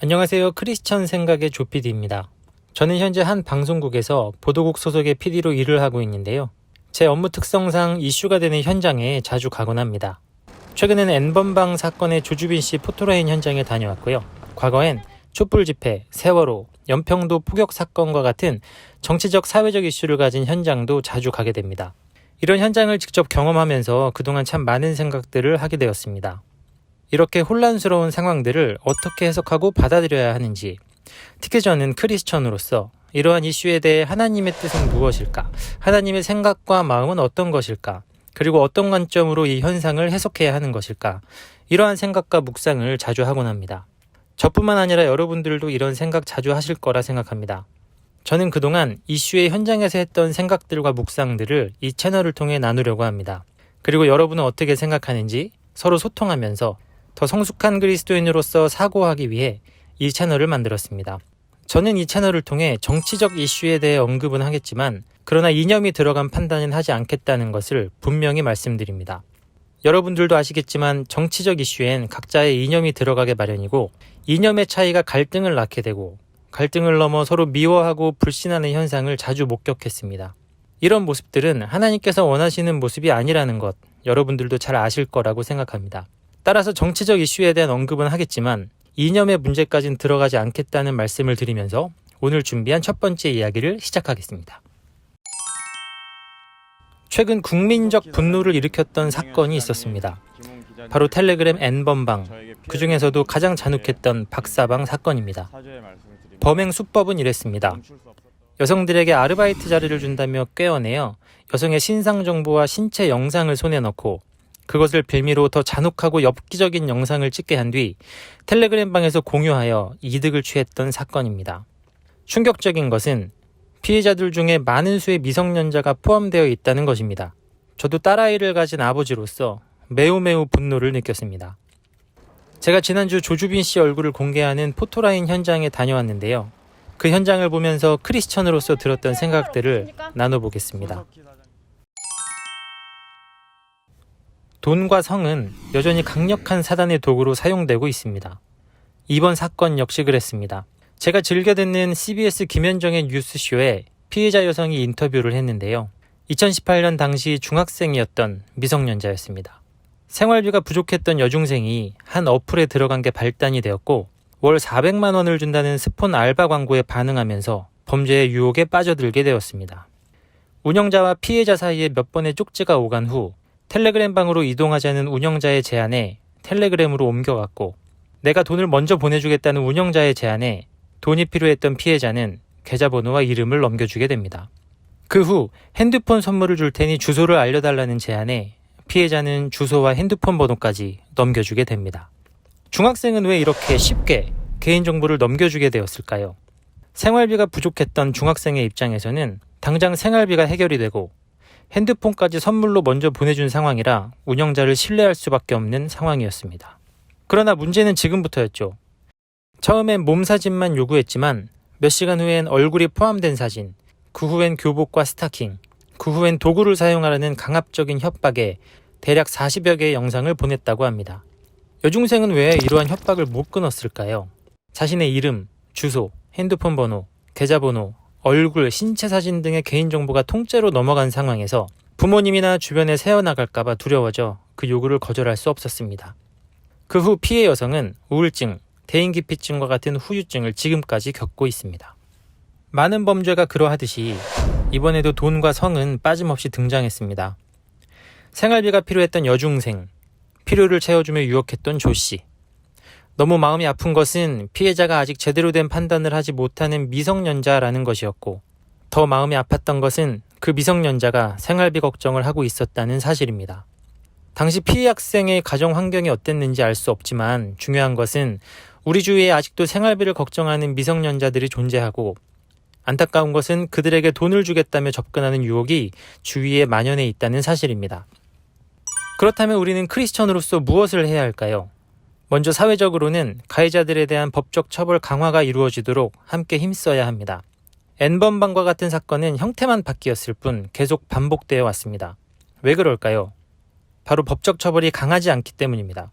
안녕하세요. 크리스천 생각의 조PD입니다. 저는 현재 한 방송국에서 보도국 소속의 PD로 일을 하고 있는데요. 제 업무 특성상 이슈가 되는 현장에 자주 가곤 합니다. 최근에는 N번방 사건의 조주빈 씨 포토라인 현장에 다녀왔고요. 과거엔 촛불 집회, 세월호, 연평도 포격 사건과 같은 정치적 사회적 이슈를 가진 현장도 자주 가게 됩니다. 이런 현장을 직접 경험하면서 그동안 참 많은 생각들을 하게 되었습니다. 이렇게 혼란스러운 상황들을 어떻게 해석하고 받아들여야 하는지, 특히 저는 크리스천으로서 이러한 이슈에 대해 하나님의 뜻은 무엇일까? 하나님의 생각과 마음은 어떤 것일까? 그리고 어떤 관점으로 이 현상을 해석해야 하는 것일까? 이러한 생각과 묵상을 자주 하곤 합니다. 저뿐만 아니라 여러분들도 이런 생각 자주 하실 거라 생각합니다. 저는 그동안 이슈의 현장에서 했던 생각들과 묵상들을 이 채널을 통해 나누려고 합니다. 그리고 여러분은 어떻게 생각하는지 서로 소통하면서 더 성숙한 그리스도인으로서 사고하기 위해 이 채널을 만들었습니다. 저는 이 채널을 통해 정치적 이슈에 대해 언급은 하겠지만 그러나 이념이 들어간 판단은 하지 않겠다는 것을 분명히 말씀드립니다. 여러분들도 아시겠지만 정치적 이슈엔 각자의 이념이 들어가게 마련이고 이념의 차이가 갈등을 낳게 되고 갈등을 넘어 서로 미워하고 불신하는 현상을 자주 목격했습니다. 이런 모습들은 하나님께서 원하시는 모습이 아니라는 것 여러분들도 잘 아실 거라고 생각합니다. 따라서 정치적 이슈에 대한 언급은 하겠지만 이념의 문제까지는 들어가지 않겠다는 말씀을 드리면서 오늘 준비한 첫 번째 이야기를 시작하겠습니다. 최근 국민적 분노를 일으켰던 사건이 있었습니다. 바로 텔레그램 N번방, 그 중에서도 가장 잔혹했던 박사방 사건입니다. 범행 수법은 이랬습니다. 여성들에게 아르바이트 자리를 준다며 꿰어내어 여성의 신상 정보와 신체 영상을 손에 넣고 그것을 빌미로 더 잔혹하고 엽기적인 영상을 찍게 한 뒤 텔레그램방에서 공유하여 이득을 취했던 사건입니다. 충격적인 것은 피해자들 중에 많은 수의 미성년자가 포함되어 있다는 것입니다. 저도 딸아이를 가진 아버지로서 매우 분노를 느꼈습니다. 제가 지난주 조주빈 씨 얼굴을 공개하는 포토라인 현장에 다녀왔는데요. 그 현장을 보면서 크리스천으로서 들었던 생각들을 나눠보겠습니다. 돈과 성은 여전히 강력한 사단의 도구로 사용되고 있습니다. 이번 사건 역시 그랬습니다. 제가 즐겨 듣는 CBS 김현정의 뉴스쇼에 피해자 여성이 인터뷰를 했는데요. 2018년 당시 중학생이었던 미성년자였습니다. 생활비가 부족했던 여중생이 한 어플에 들어간 게 발단이 되었고 월 400만 원을 준다는 스폰 알바 광고에 반응하면서 범죄의 유혹에 빠져들게 되었습니다. 운영자와 피해자 사이에 몇 번의 쪽지가 오간 후 텔레그램방으로 이동하자는 운영자의 제안에 텔레그램으로 옮겨갔고 내가 돈을 먼저 보내주겠다는 운영자의 제안에 돈이 필요했던 피해자는 계좌번호와 이름을 넘겨주게 됩니다. 그 후 핸드폰 선물을 줄 테니 주소를 알려달라는 제안에 피해자는 주소와 핸드폰 번호까지 넘겨주게 됩니다. 중학생은 왜 이렇게 쉽게 개인정보를 넘겨주게 되었을까요? 생활비가 부족했던 중학생의 입장에서는 당장 생활비가 해결이 되고 핸드폰까지 선물로 먼저 보내준 상황이라 운영자를 신뢰할 수밖에 없는 상황이었습니다. 그러나 문제는 지금부터였죠. 처음엔 몸 사진만 요구했지만 몇 시간 후엔 얼굴이 포함된 사진, 그 후엔 교복과 스타킹, 그 후엔 도구를 사용하라는 강압적인 협박에 대략 40여 개의 영상을 보냈다고 합니다. 여중생은 왜 이러한 협박을 못 끊었을까요? 자신의 이름, 주소, 핸드폰 번호, 계좌번호, 얼굴, 신체 사진 등의 개인정보가 통째로 넘어간 상황에서 부모님이나 주변에 새어나갈까봐 두려워져 그 요구를 거절할 수 없었습니다. 그 후 피해 여성은 우울증, 대인기피증과 같은 후유증을 지금까지 겪고 있습니다. 많은 범죄가 그러하듯이 이번에도 돈과 성은 빠짐없이 등장했습니다. 생활비가 필요했던 여중생, 필요를 채워주며 유혹했던 조씨. 너무 마음이 아픈 것은 피해자가 아직 제대로 된 판단을 하지 못하는 미성년자라는 것이었고 더 마음이 아팠던 것은 그 미성년자가 생활비 걱정을 하고 있었다는 사실입니다. 당시 피해 학생의 가정 환경이 어땠는지 알 수 없지만 중요한 것은 우리 주위에 아직도 생활비를 걱정하는 미성년자들이 존재하고 안타까운 것은 그들에게 돈을 주겠다며 접근하는 유혹이 주위에 만연해 있다는 사실입니다. 그렇다면 우리는 크리스천으로서 무엇을 해야 할까요? 먼저 사회적으로는 가해자들에 대한 법적 처벌 강화가 이루어지도록 함께 힘써야 합니다. N번방과 같은 사건은 형태만 바뀌었을 뿐 계속 반복되어 왔습니다. 왜 그럴까요? 바로 법적 처벌이 강하지 않기 때문입니다.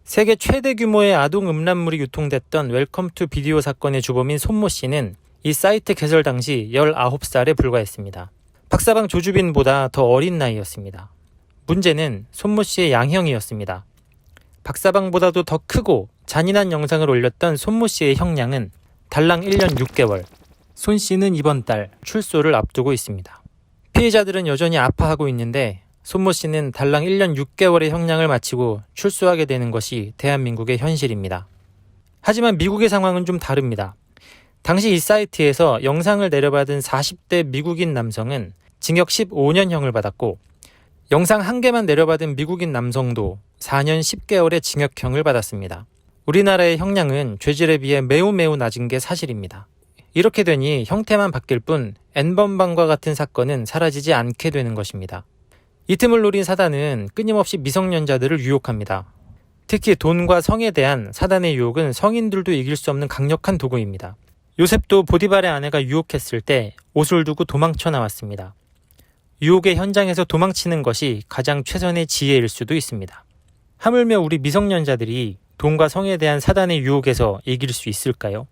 세계 최대 규모의 아동 음란물이 유통됐던 웰컴 투 비디오 사건의 주범인 손모 씨는 이 사이트 개설 당시 19살에 불과했습니다. 박사방 조주빈보다 더 어린 나이였습니다. 문제는 손모 씨의 양형이었습니다. 박사방보다도 더 크고 잔인한 영상을 올렸던 손모 씨의 형량은 달랑 1년 6개월. 손 씨는 이번 달 출소를 앞두고 있습니다. 피해자들은 여전히 아파하고 있는데 손모 씨는 달랑 1년 6개월의 형량을 마치고 출소하게 되는 것이 대한민국의 현실입니다. 하지만 미국의 상황은 좀 다릅니다. 당시 이 사이트에서 영상을 내려받은 40대 미국인 남성은 징역 15년형을 받았고 영상 한 개만 내려받은 미국인 남성도 4년 10개월의 징역형을 받았습니다. 우리나라의 형량은 죄질에 비해 매우 낮은 게 사실입니다. 이렇게 되니 형태만 바뀔 뿐 N번방과 같은 사건은 사라지지 않게 되는 것입니다. 이 틈을 노린 사단은 끊임없이 미성년자들을 유혹합니다. 특히 돈과 성에 대한 사단의 유혹은 성인들도 이길 수 없는 강력한 도구입니다. 요셉도 보디발의 아내가 유혹했을 때 옷을 두고 도망쳐 나왔습니다. 유혹의 현장에서 도망치는 것이 가장 최선의 지혜일 수도 있습니다. 하물며 우리 미성년자들이 돈과 성에 대한 사단의 유혹에서 이길 수 있을까요?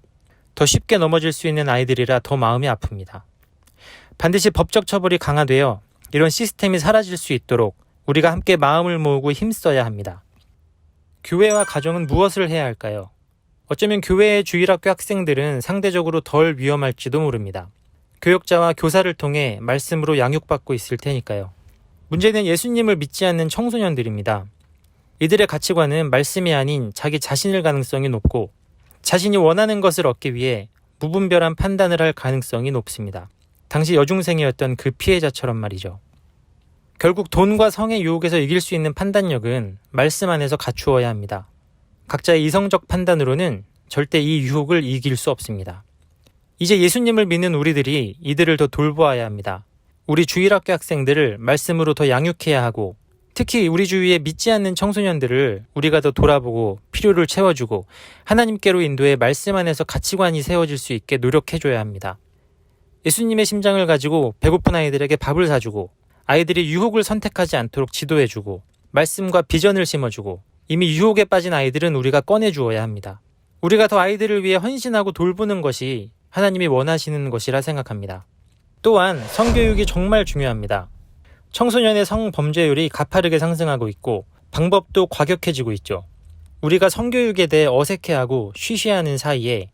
더 쉽게 넘어질 수 있는 아이들이라 더 마음이 아픕니다. 반드시 법적 처벌이 강화되어 이런 시스템이 사라질 수 있도록 우리가 함께 마음을 모으고 힘써야 합니다. 교회와 가정은 무엇을 해야 할까요? 어쩌면 교회의 주일학교 학생들은 상대적으로 덜 위험할지도 모릅니다. 교역자와 교사를 통해 말씀으로 양육받고 있을 테니까요. 문제는 예수님을 믿지 않는 청소년들입니다. 이들의 가치관은 말씀이 아닌 자기 자신일 가능성이 높고 자신이 원하는 것을 얻기 위해 무분별한 판단을 할 가능성이 높습니다. 당시 여중생이었던 그 피해자처럼 말이죠. 결국 돈과 성의 유혹에서 이길 수 있는 판단력은 말씀 안에서 갖추어야 합니다. 각자의 이성적 판단으로는 절대 이 유혹을 이길 수 없습니다. 이제 예수님을 믿는 우리들이 이들을 더 돌보아야 합니다. 우리 주일학교 학생들을 말씀으로 더 양육해야 하고 특히 우리 주위에 믿지 않는 청소년들을 우리가 더 돌아보고 필요를 채워주고 하나님께로 인도해 말씀 안에서 가치관이 세워질 수 있게 노력해줘야 합니다. 예수님의 심장을 가지고 배고픈 아이들에게 밥을 사주고 아이들이 유혹을 선택하지 않도록 지도해주고 말씀과 비전을 심어주고 이미 유혹에 빠진 아이들은 우리가 꺼내주어야 합니다. 우리가 더 아이들을 위해 헌신하고 돌보는 것이 하나님이 원하시는 것이라 생각합니다. 또한 성교육이 정말 중요합니다. 청소년의 성범죄율이 가파르게 상승하고 있고 방법도 과격해지고 있죠. 우리가 성교육에 대해 어색해하고 쉬쉬하는 사이에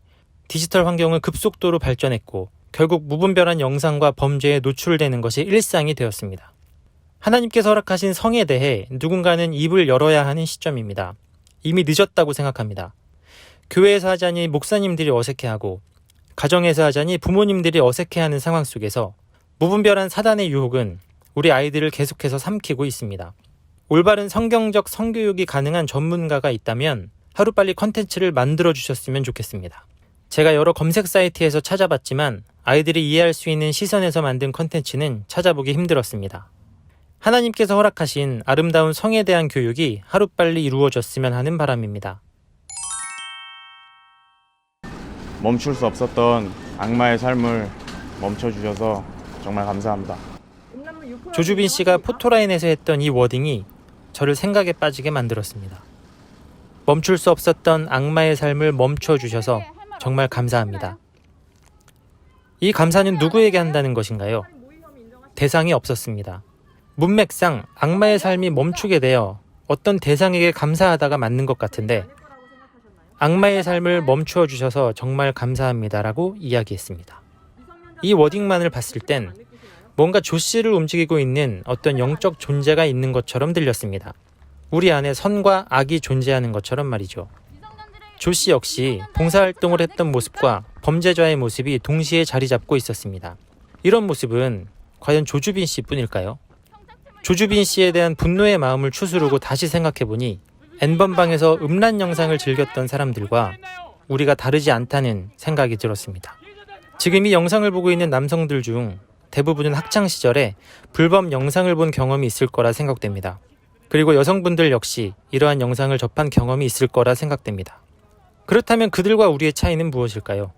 디지털 환경은 급속도로 발전했고 결국 무분별한 영상과 범죄에 노출되는 것이 일상이 되었습니다. 하나님께서 허락하신 성에 대해 누군가는 입을 열어야 하는 시점입니다. 이미 늦었다고 생각합니다. 교회에서 하자니 목사님들이 어색해하고 가정에서 하자니 부모님들이 어색해하는 상황 속에서 무분별한 사단의 유혹은 우리 아이들을 계속해서 삼키고 있습니다. 올바른 성경적 성교육이 가능한 전문가가 있다면 하루빨리 컨텐츠를 만들어 주셨으면 좋겠습니다. 제가 여러 검색 사이트에서 찾아봤지만 아이들이 이해할 수 있는 시선에서 만든 컨텐츠는 찾아보기 힘들었습니다. 하나님께서 허락하신 아름다운 성에 대한 교육이 하루빨리 이루어졌으면 하는 바람입니다. 멈출 수 없었던 악마의 삶을 멈춰주셔서 정말 감사합니다. 조주빈 씨가 포토라인에서 했던 이 워딩이 저를 생각에 빠지게 만들었습니다. 멈출 수 없었던 악마의 삶을 멈춰주셔서 정말 감사합니다. 이 감사는 누구에게 한다는 것인가요? 대상이 없었습니다. 문맥상 악마의 삶이 멈추게 되어 어떤 대상에게 감사하다가 맞는 것 같은데 악마의 삶을 멈추어 주셔서 정말 감사합니다라고 이야기했습니다. 이 워딩만을 봤을 땐 뭔가 조 씨를 움직이고 있는 어떤 영적 존재가 있는 것처럼 들렸습니다. 우리 안에 선과 악이 존재하는 것처럼 말이죠. 조 씨 역시 봉사활동을 했던 모습과 범죄자의 모습이 동시에 자리 잡고 있었습니다. 이런 모습은 과연 조주빈 씨뿐일까요? 조주빈 씨에 대한 분노의 마음을 추스르고 다시 생각해보니 N번방에서 음란 영상을 즐겼던 사람들과 우리가 다르지 않다는 생각이 들었습니다. 지금 이 영상을 보고 있는 남성들 중 대부분은 학창시절에 불법 영상을 본 경험이 있을 거라 생각됩니다. 그리고 여성분들 역시 이러한 영상을 접한 경험이 있을 거라 생각됩니다. 그렇다면 그들과 우리의 차이는 무엇일까요?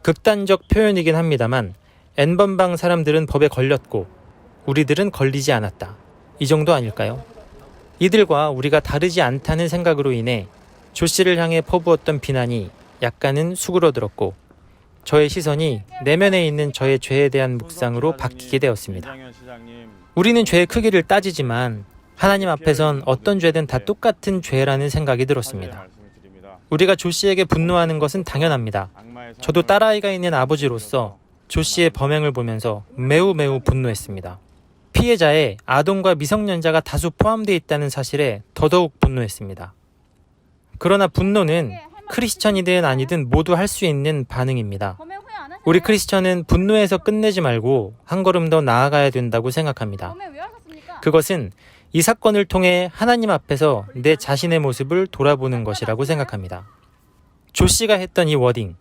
극단적 표현이긴 합니다만 N번방 사람들은 법에 걸렸고 우리들은 걸리지 않았다. 이 정도 아닐까요? 이들과 우리가 다르지 않다는 생각으로 인해 조 씨를 향해 퍼부었던 비난이 약간은 수그러들었고 저의 시선이 내면에 있는 저의 죄에 대한 묵상으로 바뀌게 되었습니다. 우리는 죄의 크기를 따지지만 하나님 앞에선 어떤 죄든 다 똑같은 죄라는 생각이 들었습니다. 우리가 조 씨에게 분노하는 것은 당연합니다. 저도 딸아이가 있는 아버지로서 조 씨의 범행을 보면서 매우 분노했습니다. 피해자에 아동과 미성년자가 다수 포함되어 있다는 사실에 더더욱 분노했습니다. 그러나 분노는 크리스천이든 아니든 모두 할 수 있는 반응입니다. 우리 크리스천은 분노에서 끝내지 말고 한 걸음 더 나아가야 된다고 생각합니다. 그것은 이 사건을 통해 하나님 앞에서 내 자신의 모습을 돌아보는 것이라고 생각합니다. 조 씨가 했던 이 워딩,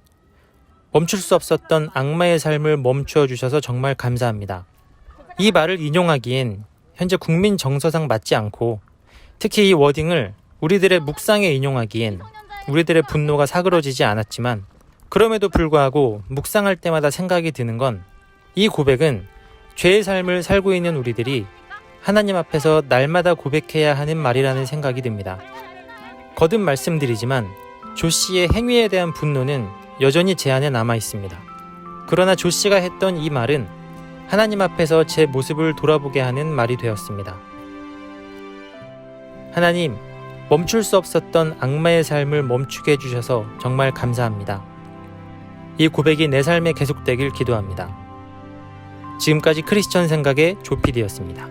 멈출 수 없었던 악마의 삶을 멈추어 주셔서 정말 감사합니다. 이 말을 인용하기엔 현재 국민 정서상 맞지 않고 특히 이 워딩을 우리들의 묵상에 인용하기엔 우리들의 분노가 사그러지지 않았지만 그럼에도 불구하고 묵상할 때마다 생각이 드는 건 이 고백은 죄의 삶을 살고 있는 우리들이 하나님 앞에서 날마다 고백해야 하는 말이라는 생각이 듭니다. 거듭 말씀드리지만 조 씨의 행위에 대한 분노는 여전히 제 안에 남아 있습니다. 그러나 조 씨가 했던 이 말은 하나님 앞에서 제 모습을 돌아보게 하는 말이 되었습니다. 하나님, 멈출 수 없었던 악마의 삶을 멈추게 해주셔서 정말 감사합니다. 이 고백이 내 삶에 계속되길 기도합니다. 지금까지 크리스천 생각의 조피디였습니다.